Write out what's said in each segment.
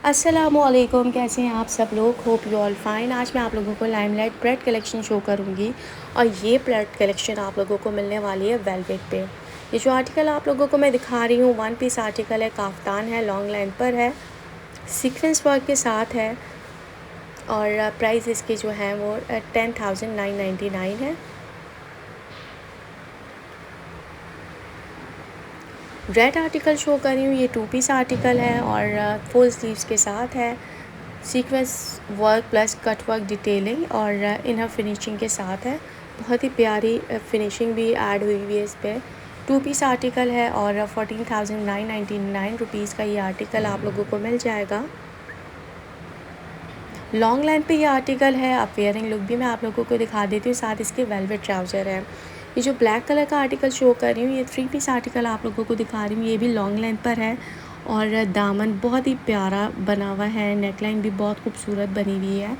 अस्सलामुअलैकुम, कैसे हैं आप सब लोग। Hope you all fine. आज मैं आप लोगों को लाइमलाइट प्रेड कलेक्शन शो करूंगी और ये प्रेड कलेक्शन आप लोगों को मिलने वाली है वेलवेट पे। ये जो आर्टिकल आप लोगों को मैं दिखा रही हूँ वन पीस आर्टिकल है, काफ्तान है, लॉन्ग लाइन पर है, सीक्वेंस वर्क के साथ है और प्राइस इसके जो है वो 10,999 है। रेड आर्टिकल शो कर रही हूँ, ये 2 पीस आर्टिकल है और फुल स्लीव्स के साथ है, sequence work plus cut work detailing और इनर फिनिशिंग के साथ है। बहुत ही प्यारी फिनिशिंग भी ऐड हुई हुई है इस पर। 2 पीस आर्टिकल है और 14,999 रुपीज़ का ये आर्टिकल आप लोगों को मिल जाएगा। लॉन्ग लाइन पे ये आर्टिकल है। अब वेयरिंग लुक भी मैं आप लोगों को दिखा देती हूँ, साथ इसके वेलवेट ट्राउज़र है। ये जो ब्लैक कलर का आर्टिकल शो कर रही हूँ, ये 3 पीस आर्टिकल आप लोगों को दिखा रही हूँ। ये भी लॉन्ग लाइन पर है और दामन बहुत ही प्यारा बना हुआ है, नेकलाइन भी बहुत खूबसूरत बनी हुई है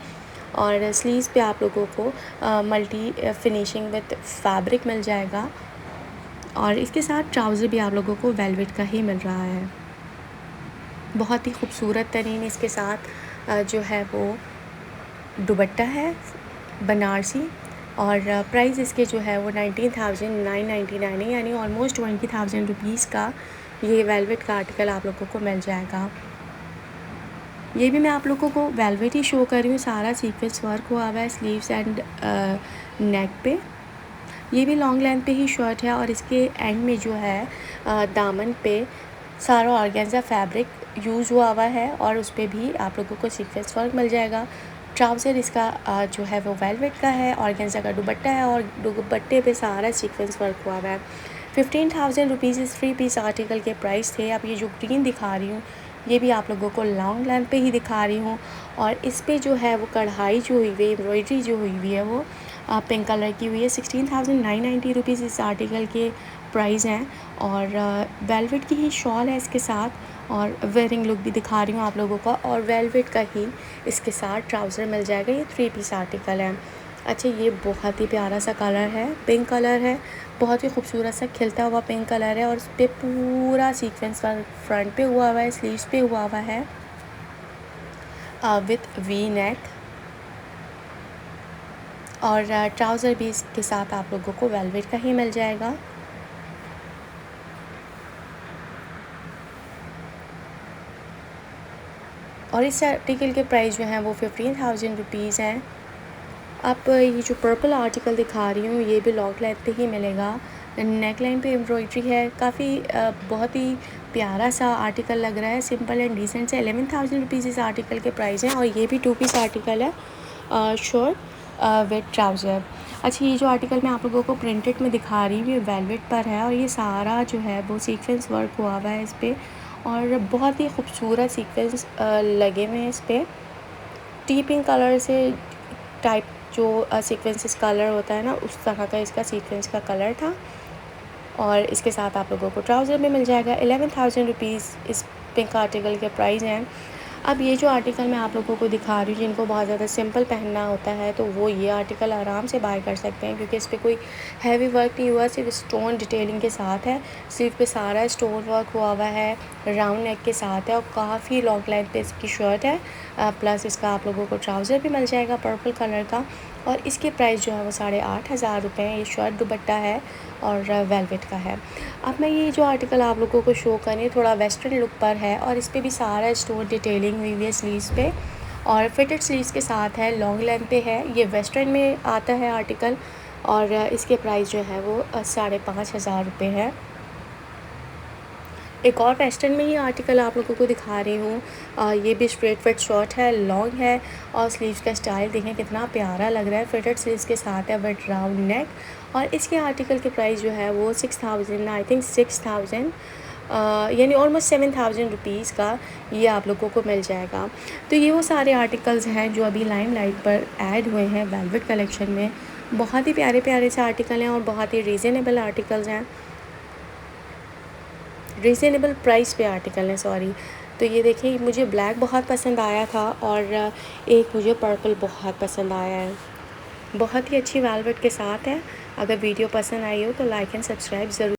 और स्लीव्स पे आप लोगों को मल्टी फिनिशिंग विद फैब्रिक मिल जाएगा और इसके साथ ट्राउज़र भी आप लोगों को वेलवेट का ही मिल रहा है। बहुत ही खूबसूरत तरीन इसके साथ जो है वो दुपट्टा है बनारसी और प्राइस इसके जो है वो 19,999 है, यानी ऑलमोस्ट 20,000 रुपीज़ का ये वेलवेट का आर्टिकल आप लोगों को मिल जाएगा। ये भी मैं आप लोगों को वेलवेट ही शो कर रही हूँ, सारा सीक्वेंस वर्क हुआ हुआ है स्लीव्स एंड नेक पे। ये भी लॉन्ग लेंथ पे ही शर्ट है और इसके एंड में जो है दामन पे सारा ऑर्गेन्जा फैब्रिक यूज़ हुआ हुआ है और उस पर भी आप लोगों को सीक्वेंस वर्क मिल जाएगा। ट्राउज़र इसका जो है वो वेलवेट का है, ऑर्गेन्जा का दुपट्टा है और दुपट्टे पे सारा सीक्वेंस वर्क हुआ हुआ है। 15,000 रुपीज़ इस 3 पीस आर्टिकल के प्राइस थे। अब ये जो ग्रीन दिखा रही हूँ ये भी आप लोगों को लॉन्ग लेंथ पे ही दिखा रही हूँ और इस पे जो है वो कढ़ाई जो हुई हुई है, एम्ब्रॉयडरी जो हुई हुई है वो पिंक कलर की हुई है। 16,990 रुपीज़ इस आर्टिकल के प्राइस हैं और वेलवेट की ही शॉल है इसके साथ और वेयरिंग लुक भी दिखा रही हूँ आप लोगों को और वेलवेट का ही इसके साथ ट्राउज़र मिल जाएगा। ये 3 पीस आर्टिकल है। अच्छा, ये बहुत ही प्यारा सा कलर है, पिंक कलर है, बहुत ही खूबसूरत सा खिलता हुआ पिंक कलर है और उस पर पूरा सीक्वेंस फ्रंट पे हुआ हुआ है, स्लीव्स पे हुआ हुआ है विथ वी नेक और ट्राउज़र भी इसके साथ आप लोगों को वेलवेट का ही मिल जाएगा। और इस आर्टिकल के प्राइस जो हैं वो 15,000 रुपीज़ हैं। आप ये जो पर्पल आर्टिकल दिखा रही हूँ ये भी लॉन्ग लाइन पे ही मिलेगा, नेक लाइन पे एम्ब्रॉयडरी है, काफ़ी बहुत ही प्यारा सा आर्टिकल लग रहा है, सिंपल एंड डिसेंट से। 11,000 रुपीज़ इस आर्टिकल के प्राइस हैं और ये भी 2 पीस आर्टिकल है शॉर्ट विद ट्राउज़र। अच्छा, ये जो आर्टिकल मैं आप लोगों को प्रिंटेड में दिखा रही हूँ ये वेलवेट पर है और ये सारा जो है वो सीक्वेंस वर्क हुआ हुआ है इस पर और बहुत ही खूबसूरत सीक्वेंस लगे हुए हैं इस पर। टी पिंक कलर से टाइप जो सीक्वेंसेस कलर होता है ना, उस तरह का इसका सीक्वेंस का कलर था और इसके साथ आप लोगों को ट्राउज़र में मिल जाएगा। 11,000 रुपीज़ इस पिंक आर्टिकल के प्राइस हैं। अब ये जो आर्टिकल मैं आप लोगों को दिखा रही हूँ जिनको बहुत ज़्यादा सिंपल पहनना होता है तो वो ये आर्टिकल आराम से बाय कर सकते हैं क्योंकि इस पर कोई हैवी वर्क नहीं हुआ, सिर्फ स्टोन डिटेलिंग के साथ है। स्लीव पे सारा स्टोन वर्क हुआ हुआ है, राउंड नेक के साथ है और काफ़ी लॉन्ग लेंथ पे इसकी शर्ट है। प्लस इसका आप लोगों को ट्राउज़र भी मिल जाएगा पर्पल कलर का और इसके प्राइस जो है वो 8,500 रुपये हैं। ये शर्ट दुपट्टा है और वेलवेट का है। अब मैं ये जो आर्टिकल आप लोगों को शो करें थोड़ा वेस्टर्न लुक पर है और इस पर भी सारा स्टोन डिटेलिंग हुई हुई है स्लीव्स पे और फिटेड स्लीव्स के साथ है, लॉन्ग लेंथ पे है। ये वेस्टर्न में आता है आर्टिकल और इसके प्राइस जो है वो 5,500 रुपये है। एक और वेस्टर्न में ही आर्टिकल आप लोगों को दिखा रही हूँ। ये भी स्ट्रेट फिट शॉर्ट है, लॉन्ग है और स्लीव्स का स्टाइल देखें कितना प्यारा लग रहा है। फिटेड स्लीव्स के साथ है विद राउंड नेक और इसके आर्टिकल के प्राइस जो है वो 6,000 आई थिंक 6,000 यानी ऑलमोस्ट 7,000 रुपीज़ का ये आप लोगों को मिल जाएगा। तो ये वो सारे आर्टिकल्स हैं जो अभी लाइमलाइट पर ऐड हुए हैं वेलवेट कलेक्शन में। बहुत ही प्यारे प्यारे से आर्टिकल हैं और बहुत ही रीज़नेबल आर्टिकल्स हैं, रीज़नेबल प्राइस पे आर्टिकल है सॉरी। तो ये देखिए, मुझे ब्लैक बहुत पसंद आया था और एक मुझे पर्पल बहुत पसंद आया है। बहुत ही अच्छी वेलवेट के साथ है। अगर वीडियो पसंद आई हो तो लाइक एंड सब्सक्राइब ज़रूर।